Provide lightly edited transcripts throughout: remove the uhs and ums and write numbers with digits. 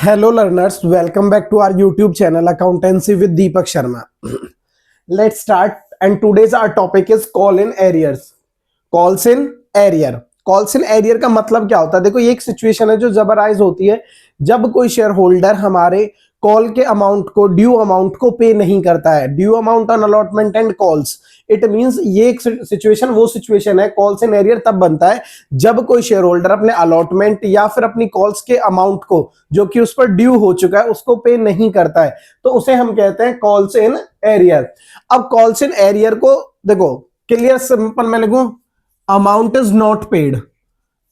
Hello learners, welcome back to our YouTube channel Accountancy with Deepak Sharma. Let's start, and today's our topic is call in arrears. Calls in arrear. Calls in arrear का मतलब क्या होता है? देखो, ये एक situation है जो जब अराइज होती है जब कोई शेयर होल्डर हमारे कॉल के अमाउंट को, ड्यू अमाउंट को पे नहीं करता है. Due amount on allotment and calls, it means ये एक सिचुएशन, वो सिचुएशन है. कॉल्स इन एरियर तब बनता है जब कोई शेयर होल्डर अपने अलॉटमेंट या फिर अपनी कॉल्स के अमाउंट को जो कि उस पर ड्यू हो चुका है उसको पे नहीं करता है, तो उसे हम कहते हैं कॉल्स इन एरियर. अब कॉल्स इन एरियर को देखो, क्लियर सिंपल मैं लिखूं, amount is not paid,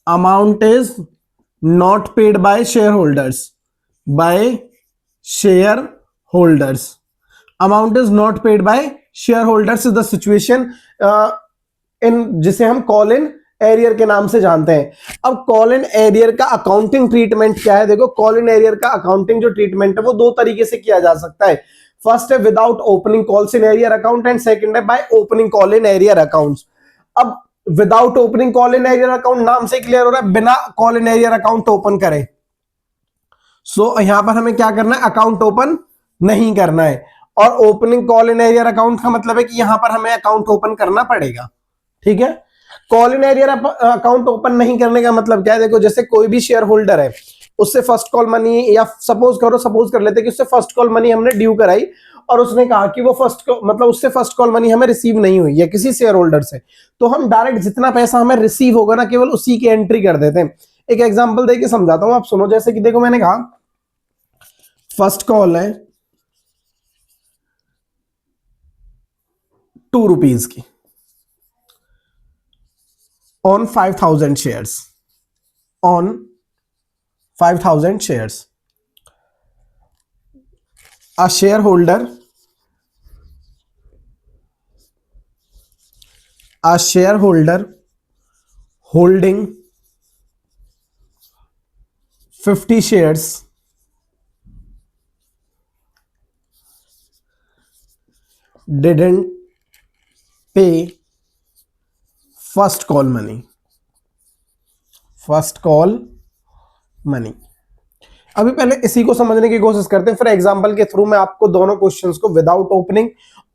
amount is not paid by shareholders, by shareholders, amount is not paid by shareholders is the situation in जिसे हम कॉल इन एरियर के नाम से जानते हैं. अब कॉल इन एरियर का अकाउंटिंग ट्रीटमेंट क्या है? देखो, कॉल इन एरियर का अकाउंटिंग जो ट्रीटमेंट है वो दो तरीके से किया जा सकता है. फर्स्ट है without opening calls in arrear account and second है by opening call in arrear accounts. अब without opening call in arrear account नाम से क्लियर हो रहा है, बिना call in arrear account open करें. सो यहां पर हमें क्या करना है? अकाउंट ओपन नहीं करना है. और opening call in arrear account का मतलब है कि यहां पर हमें अकाउंट ओपन करना पड़ेगा. ठीक है. Call in arrear account open नहीं करने का मतलब क्या है? देखो, जैसे कोई भी शेयर होल्डर है, उससे फर्स्ट कॉल मनी, या सपोज कर लेते कि उससे फर्स्ट कॉल मनी हमने ड्यू कराई और उसने कहा कि वो उससे फर्स्ट कॉल मनी हमें रिसीव नहीं हुई है किसी शेयर होल्डर से, तो हम डायरेक्ट जितना पैसा हमें रिसीव होगा ना, केवल उसी की एंट्री कर देते हैं. एक एग्जांपल देके समझाता हूं, आप सुनो. जैसे कि देखो, मैंने कहा फर्स्ट कॉल है ₹2 की on 5,000 shares, on 5,000 shares. A shareholder holding 50 shares didn't pay first call money. अभी पहले इसी को समझने की कोशिश करते हैं, फिर एग्जांपल के थ्रू मैं आपको दोनों क्वेश्चंस को विदाउट ओपनिंग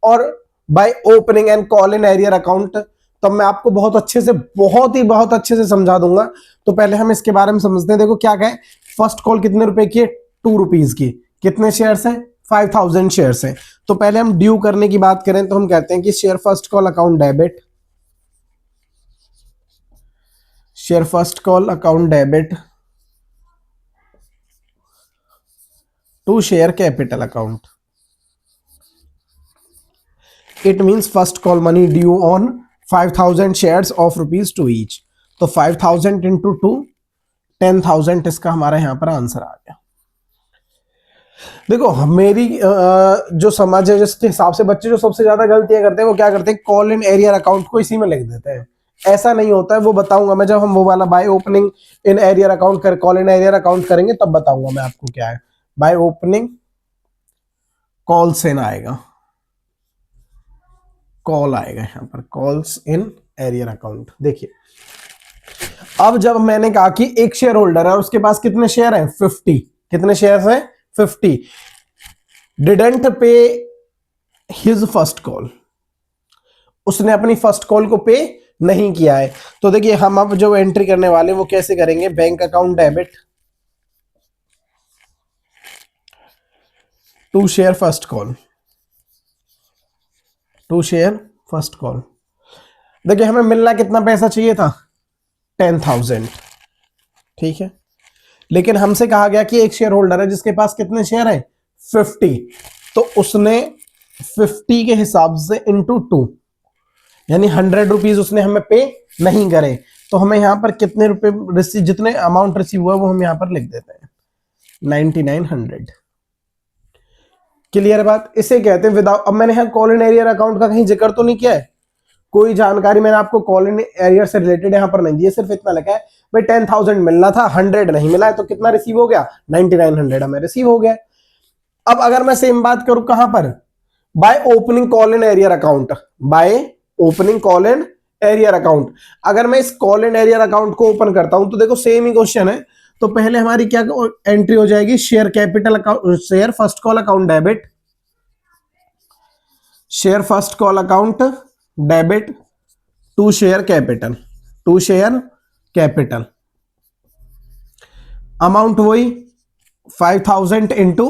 और by opening and call in arrear account, तब मैं आपको बहुत अच्छे से समझा दूंगा. तो पहले हम इसके बारे में समझते हैं. देखो क्या कहे, फर्स्ट कॉल कितने रुपए की है? ₹2 की. कितने शेयर्स हैं? 5,000 शेयर्स हैं. तो पहले हम ड्यू करने की बात करें तो हम कहते हैं कि share first call account debit, share first call account debit to share capital account. It means first call money due on 5,000 shares of ₹2 each. तो 5,000 into 2, 10,000 इसका हमारा यहां पर आंसर आ गया. देखो, मेरी जो समझ है, जिसके हिसाब से बच्चे जो सबसे ज्यादा गलतियां करते हैं वो क्या करते हैं? कॉल इन एरियर अकाउंट को इसी में लिख देते हैं. ऐसा नहीं होता है, वो बताऊंगा मैं जब हम वो वाला by opening in arrear account कर कॉल इन एरियर अकाउंट करेंगे, तब बताऊंगा मैं आपको क्या है. बाय ओपनिंग कॉल्स इन आएगा, कॉल आएगा यहां पर, कॉल्स इन एरियर अकाउंट. देखिए, अब जब मैंने कहा कि एक शेयर होल्डर है और उसके पास कितने शेयर हैं? 50. कितने शेयर हैं? 50. डिडंट पे हिज फर्स्ट कॉल, उसने अपनी फर्स्ट कॉल को पे नहीं किया है. तो देखिए, हम अब जो एंट्री करने वाले वो कैसे करेंगे? Bank account debit to share first call. देखिए, हमें मिलना कितना पैसा चाहिए था? 10,000. ठीक है. लेकिन हमसे कहा गया कि एक शेयर होल्डर है जिसके पास कितने शेयर हैं? 50. तो उसने 50 के हिसाब से इंटू 2, यानी ₹100 उसने हमें पे नहीं करे. तो हमें यहां पर कितने रुपए रिसीव, जितने अमाउंट रिसीव हुआ वो हम यहां पर लिख देते हैं, 9900. क्लियर बात? इसे कहते हैं विदाउट. अब मैंने यहां कॉल इन एरियर अकाउंट का कहीं जिक्र तो नहीं किया है, कोई जानकारी मैंने आपको कॉल इन एरियर से रिलेटेड यहां पर नहीं दी है. सिर्फ इतना लिखा है भाई 10,000 मिलना था, 100 नहीं मिला है, तो कितना रिसीव हो गया? 9900 हमें रिसीव हो गया. अब अगर मैं सेम बात करूं कहां पर? Bye opening call in arrear account, bye opening call in arrear account. अगर मैं इस कॉल इन एरियर अकाउंट को ओपन करता हूं तो देखो सेम ही क्वेश्चन है. तो पहले हमारी क्या एंट्री हो जाएगी, share capital account, share first call account debit, share first call account debit to share capital, to share capital. Amount वही 5000 इंटू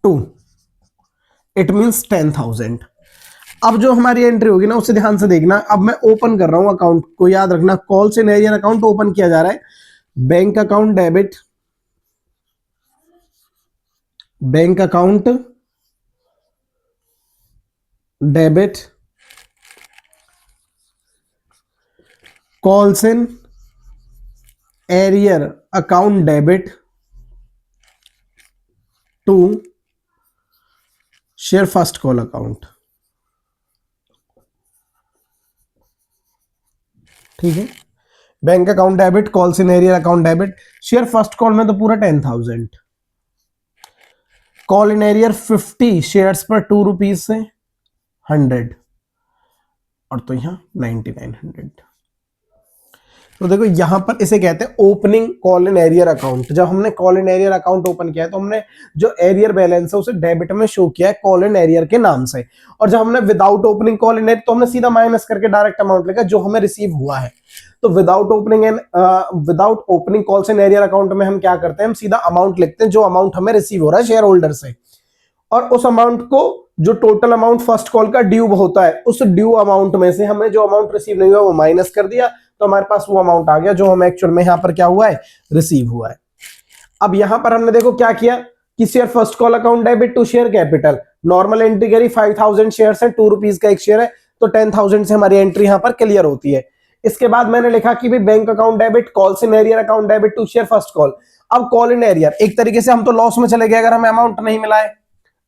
2, इट मींस 10,000। अब जो हमारी एंट्री होगी ना उसे ध्यान से देखना। अब मैं ओपन कर रहा हूं अकाउंट को, याद रखना calls in arrear account open किया जा रहा है, bank account debit, bank account debit, calls in arrear account debit to share first call account. ठीक है, bank account debit, calls in arrear account debit, share first call में तो पूरा 10,000, call in arrear 50 shares पर 2 rupees से 100, और तो यहां 9900। तो देखो यहां पर इसे कहते हैं opening call in arrear account. जब हमने call in arrear account open किया है तो हमने जो एरियर बैलेंस है उसे डेबिट में शो किया है कॉल इन एरियर के नाम से, और जब हमने without opening call in arrear तो हमने सीधा माइनस करके डायरेक्ट अमाउंट लिखा जो हमें रिसीव हुआ है। तो without opening calls in arrear account में हम क्या करते हैं, हम सीधा अमाउंट लिखते हैं जो अमाउंट हमें रिसीव हो रहा है शेयर होल्डर से, और उस अमाउंट को जो टोटल अमाउंट फर्स्ट कॉल का ड्यू होता है उस ड्यू अमाउंट में से हमने जो अमाउंट रिसीव नहीं हुआ वो माइनस कर दिया, तो हमारे पास वो अमाउंट आ गया जो हमें एक्चुअल में यहां पर क्या हुआ है, रिसीव हुआ है। अब यहां पर हमने देखो क्या किया कि share first call account debit to share capital, normal entry करी, 5000 शेयर है, 2 रुपीज का एक शेयर है, तो 10,000 से हमारी एंट्री यहां पर क्लियर होती है। इसके बाद मैंने लिखा कि भाई bank account debit, calls in arrear account debit to share first call. अब कॉल इन एरियर एक तरीके से हम तो लॉस में चले गए अगर हमें अमाउंट नहीं मिला है।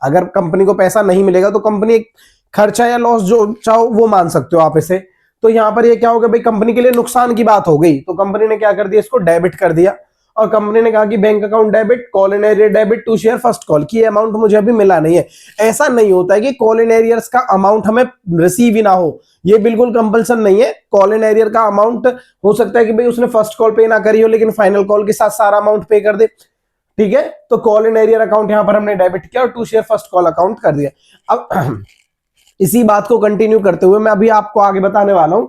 अगर कंपनी को पैसा नहीं मिलेगा तो कंपनी एक खर्चा या लॉस जो चाहो वो मान सकते हो आप इसे। तो यहां पर ये क्या होगा भाई, कंपनी के लिए नुकसान की बात हो गई, तो कंपनी ने क्या कर दिया, इसको डेबिट कर दिया, और कंपनी ने कहा कि bank account debit, call in arrear debit to share first call की अमाउंट मुझे अभी मिला नहीं है। ऐसा नहीं होता है कि कॉल इन एरियर्स का अमाउंट हमें रिसीव ही ना हो, ये बिल्कुल कंपल्सन नहीं है। कॉल इन एरियर का अमाउंट हो सकता है कि भाई उसने फर्स्ट कॉल पे ना करी हो लेकिन फाइनल कॉल के साथ सारा अमाउंट पे कर दे। ठीक है, तो कॉल इन एरियर अकाउंट यहां पर हमने डेबिट किया और to share first call account कर दिया। अब इसी बात को कंटिन्यू करते हुए मैं अभी आपको आगे बताने वाला हूं,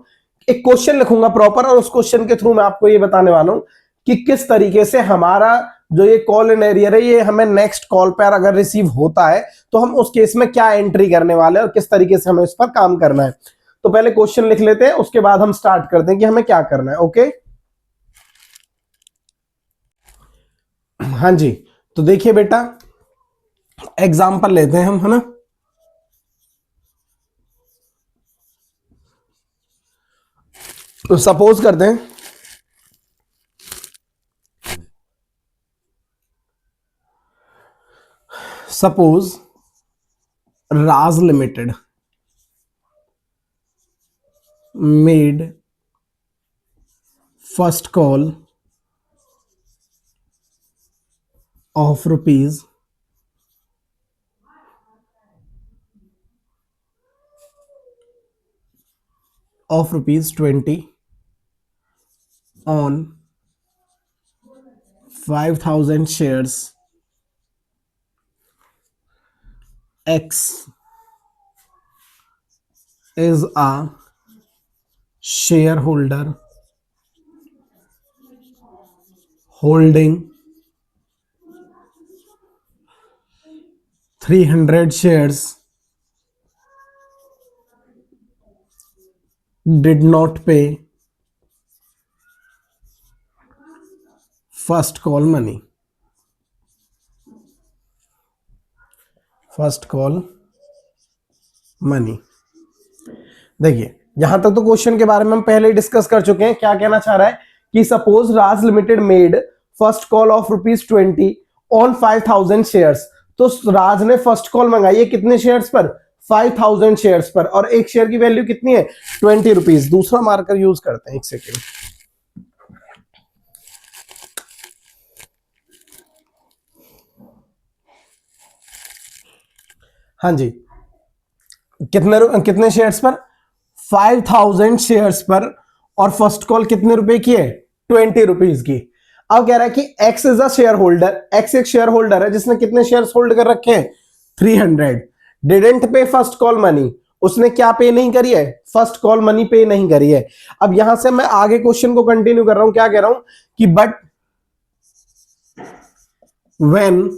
एक क्वेश्चन लिखूंगा प्रॉपर, और उस क्वेश्चन के थ्रू मैं आपको ये बताने वाला हूं कि किस तरीके से हमारा जो ये कॉल इन एरियर है ये हमें नेक्स्ट कॉल पर अगर रिसीव होता है तो हम उस केस में क्या एंट्री करने वाले हैं और किस तरीके से हमें इस पर काम करना है। तो पहले क्वेश्चन लिख लेते हैं, उसके बाद हम स्टार्ट करते हैं कि हमें क्या करना है। ओके, हाँ जी, तो देखिए बेटा एग्जाम्पल लेते हैं हम, है ना। तो सपोज करते हैं suppose Raj limited made first call of rupees ₹20 on 5,000 shares X is a shareholder holding 300 shares, did not pay first call money, first call money. देखिए यहां तक तो क्वेश्चन के बारे में हम पहले ही डिस्कस कर चुके हैं। क्या कहना चाह रहा है कि suppose Raj limited made first call of ₹20 on 5,000 shares. तो राज ने फर्स्ट कॉल मंगाई है कितने शेयर्स पर, 5,000 शेयर्स पर, और एक शेयर की वैल्यू कितनी है, ₹20। दूसरा मार्कर यूज करते हैं, एक सेकेंड। हाँ जी, कितने शेयर्स पर, 5,000 शेयर्स पर, और फर्स्ट कॉल कितने रुपए की है, ₹20 की। अब कह रहा है कि x is a share holder, x एक शेयर होल्डर है जिसने कितने शेयर्स होल्ड कर रखे हैं 300, डिडंट पे फर्स्ट कॉल मनी, उसने क्या पे नहीं करी है, फर्स्ट कॉल मनी पे नहीं करी है। अब यहां से मैं आगे क्वेश्चन को कंटिन्यू कर रहा हूं, क्या कह रहा हूं कि but when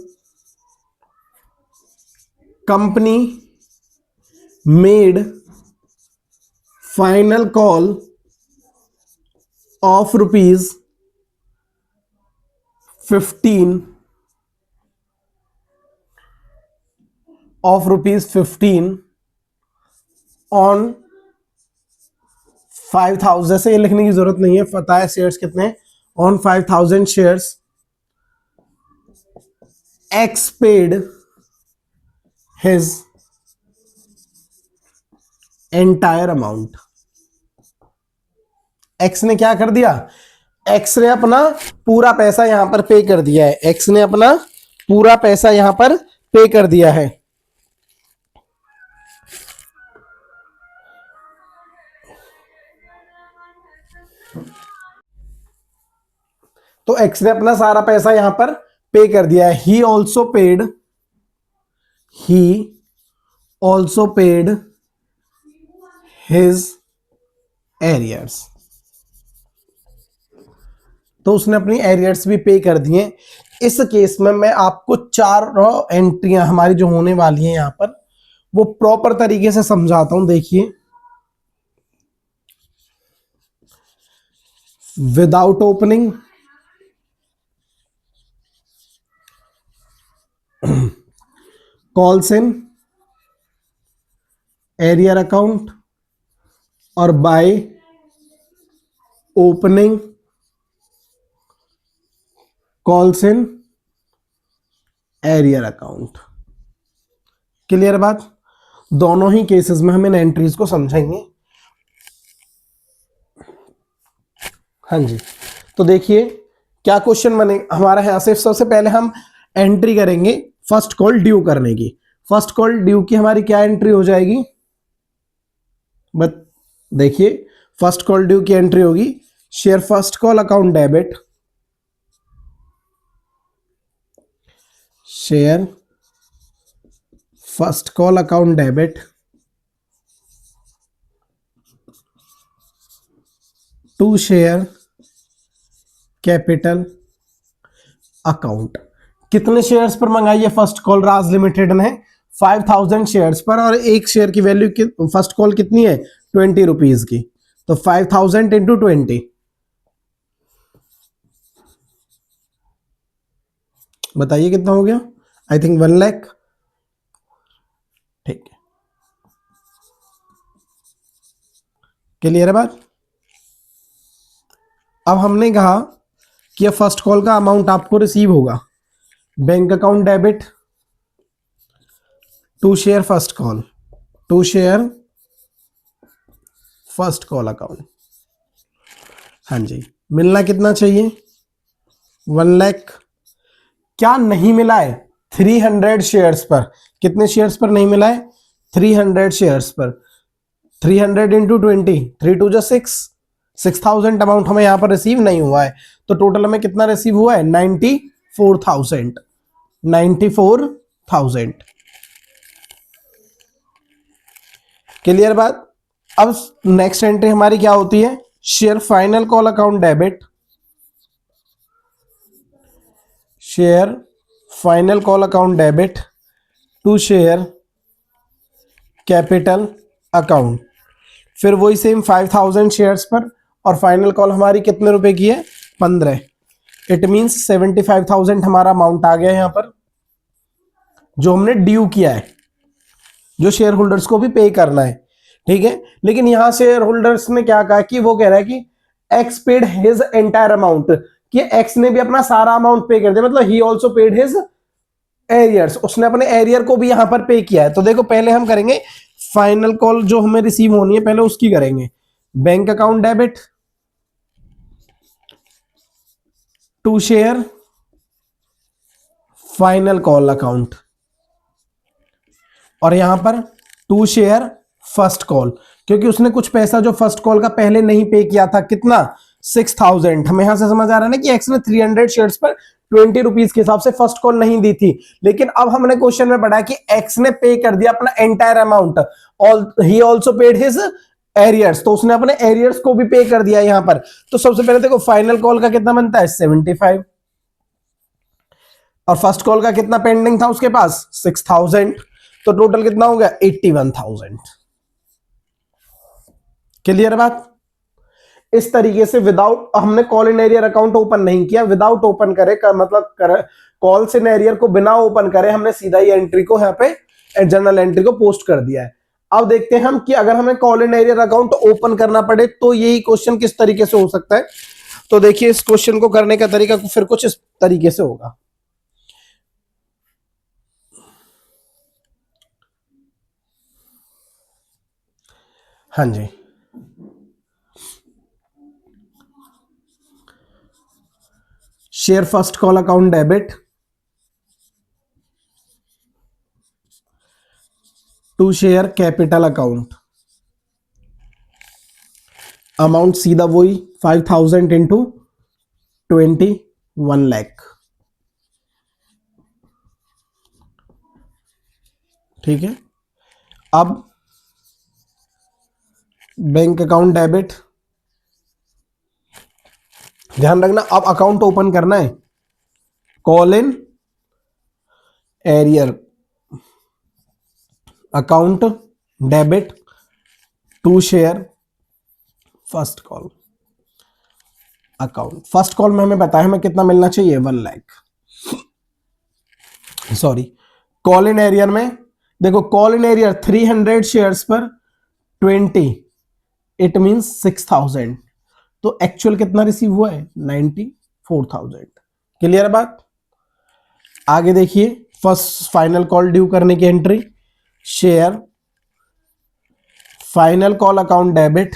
company made final call of rupees 15 on 5000, जैसे ये लिखने की जरूरत नहीं है, पता है शेयर्स कितने, on 5000 shares, x paid his entire amount. X ने क्या कर दिया, एक्स ने अपना पूरा पैसा यहां पर पे कर दिया है, एक्स ने अपना पूरा पैसा यहां पर पे कर दिया है। तो एक्स ने अपना सारा पैसा यहां पर पे कर दिया है। He also paid his arrears, तो उसने अपनी एरियर्स भी पे कर दिए। इस केस में मैं आपको 4 एंट्रियां हमारी जो होने वाली हैं यहां पर वो प्रॉपर तरीके से समझाता हूं, देखिए। Without opening, calls in arrear account, और by opening calls in arrear account. Clear बात, दोनों ही केसेस में हम इन एंट्रीज को समझेंगे। हाँ जी, तो देखिए क्या क्वेश्चन बने हमारा यहां से। सबसे पहले हम एंट्री करेंगे फर्स्ट कॉल ड्यू करने की। फर्स्ट कॉल ड्यू की हमारी क्या एंट्री हो जाएगी, बट देखिए फर्स्ट कॉल ड्यू की एंट्री होगी share first call account debit, share first call account debit to share capital account. कितने शेयर्स पर मंगाई है फर्स्ट कॉल राज लिमिटेड ने, 5000 शेयर्स पर, और एक शेयर की वैल्यू फर्स्ट कॉल कितनी है 20 रुपीज की, तो 5000 इंटू 20, बताइए कितना हो गया, आई थिंक 1 लाख। ठीक है, क्लियर है बात। अब हमने कहा कि फर्स्ट कॉल का अमाउंट आपको रिसीव होगा, bank account debit to share first call, to share first call account. हाँ जी, मिलना कितना चाहिए 1 लाख। क्या नहीं मिला है 300 शेयर्स पर, कितने शेयर्स पर नहीं मिला है 300 शेयर्स पर, 300 इंटू 20, 3 2 6, 6000 अमाउंट हमें यहां पर रिसीव नहीं हुआ है, तो टोटल हमें कितना रिसीव हुआ है 94,000, 94,000। क्लियर बात। अब नेक्स्ट एंट्री हमारी क्या होती है, share final call account debit, share final call account debit to share capital account. फिर वही सेम 5000 शेयर्स पर, और फाइनल कॉल हमारी कितने रुपए की है 15, इट मींस 75,000 हमारा अमाउंट आ गया यहां पर जो हमने ड्यू किया है, जो शेयर होल्डर्स को भी पे करना है। ठीक है, लेकिन यहां शेयर होल्डर्स ने क्या कहा कि वो कह रहा है कि x paid his entire amount, कि एक्स ने भी अपना सारा अमाउंट पे कर दिया, मतलब he also paid his arrears, उसने अपने एरियर को भी यहां पर पे किया है। तो देखो पहले हम करेंगे फाइनल कॉल जो हमें रिसीव होनी है पहले उसकी करेंगे, bank account debit to share final call account, और यहां पर टू शेयर फर्स्ट कॉल, क्योंकि उसने कुछ पैसा जो फर्स्ट कॉल का पहले नहीं पे किया था, कितना 6000। हमें यहां से समझ आ रहा है ना कि एक्स ने 300 शेयर्स पर 20 रुपीज के हिसाब से फर्स्ट कॉल नहीं दी थी, लेकिन अब हमने क्वेश्चन में पढ़ा कि एक्स ने पे कर दिया अपना entire amount, he also paid his arrears, तो उसने अपने एरियर्स को भी पे कर दिया यहां पर। तो सबसे पहले देखो फाइनल कॉल का कितना बनता है 75, और फर्स्ट कॉल का कितना पेंडिंग था उसके पास 6000, तो टोटल कितना हो गया 81,000। क्लियर बात। इस तरीके से विदाउट, हमने call in arrear account open नहीं किया, विदाउट ओपन करे का मतलब कॉल इन एरियर को बिना ओपन करे हमने सीधा ही एंट्री को यहाँ पे जर्नल एंट्री को पोस्ट कर दिया है। अब देखते हैं हम कि अगर हमें call in arrear account open करना पड़े तो यही क्वेश्चन किस तरीके से हो सकता है। तो देखिए इस क्वेश्चन को करने का तरीका फिर कुछ इस तरीके से होगा। हाँ जी, share first call account debit to share capital account, amount सीधा वही 5000 इंटू 21 लाख। ठीक है, अब बैंक अकाउंट डेबिट, ध्यान रखना अब अकाउंट ओपन करना है, call in arrear account debit to share first call account. First call में हमें बताया हमें कितना मिलना चाहिए 1 lakh, sorry call in arrear में देखो कॉल इन एरियर 300 शेयर्स पर 20, इट मींस 6000, तो एक्चुअल कितना रिसीव हुआ है 94,000। क्लियर बात। आगे देखिए फर्स्ट फाइनल कॉल ड्यू करने की entry, share final call account debit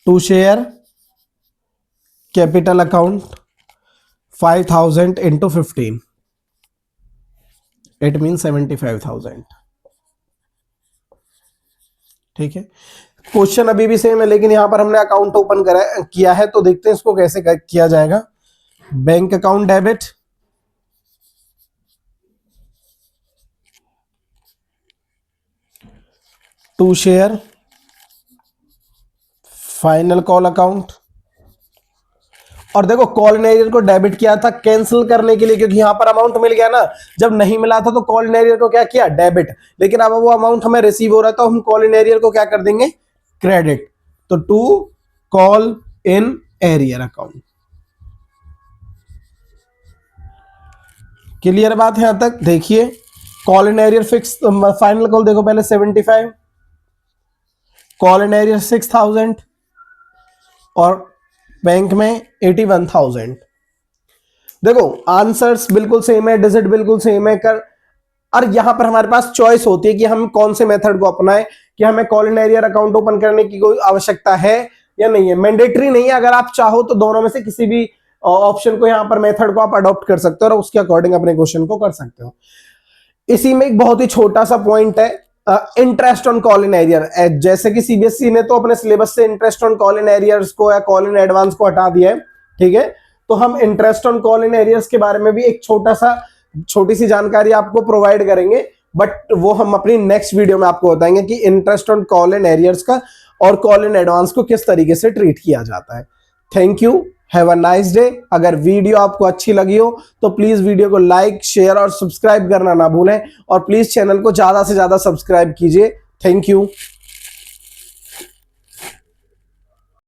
to share capital account 5000 into 15, it mean 75,000। ठीक है, क्वेश्चन अभी भी सेम है लेकिन यहां पर हमने अकाउंट ओपन किया है, तो देखते हैं इसको कैसे किया जाएगा। Bank account debit to share final call account, और देखो कॉल इन एरियर को डेबिट किया था कैंसिल करने के लिए, क्योंकि यहां पर अमाउंट मिल गया ना, जब नहीं मिला था तो कॉल इन एरियर को क्या किया डेबिट, लेकिन अब वो अमाउंट हमें रिसीव हो रहा है तो हम कॉल इन एरियर को क्या कर देंगे क्रेडिट, तो to call in arrear account. Clear बात है यहां तक। देखिए call in arrear fix final call देखो पहले 75, कॉल इन एरियर 6000 और बैंक में 81,000। देखो आंसर्स बिल्कुल सेम है, डिजिट बिल्कुल सेम है कर, और यहां पर हमारे पास चॉइस होती है कि हम कौन से मेथड को अपनाएं, कि हमें call in arrear account open करने की कोई आवश्यकता है या नहीं है। मैंडेटरी नहीं है, अगर आप चाहो तो दोनों में से किसी भी ऑप्शन को यहां पर मेथड को आप अडॉप्ट कर सकते हो और उसके अकॉर्डिंग अपने क्वेश्चन को कर सकते हो। इसी में एक बहुत ही छोटा सा पॉइंट है, interest on call in arrear. जैसे कि सीबीएसई ने तो अपने सिलेबस से interest on call in arrears को या कॉल इन एडवांस को हटा दिया है, ठीक है, तो हम interest on call in arrears के बारे में भी एक छोटी सी जानकारी आपको प्रोवाइड करेंगे, बट वो हम अपनी नेक्स्ट वीडियो में आपको बताएंगे कि interest on call in arrears का और कॉल इन एडवांस को किस तरीके से ट्रीट किया जाता है। Thank you, have a nice day. अगर वीडियो आपको अच्छी लगी हो तो प्लीज वीडियो को लाइक शेयर और सब्सक्राइब करना ना भूलें, और प्लीज चैनल को ज्यादा से ज्यादा सब्सक्राइब कीजिए। Thank you.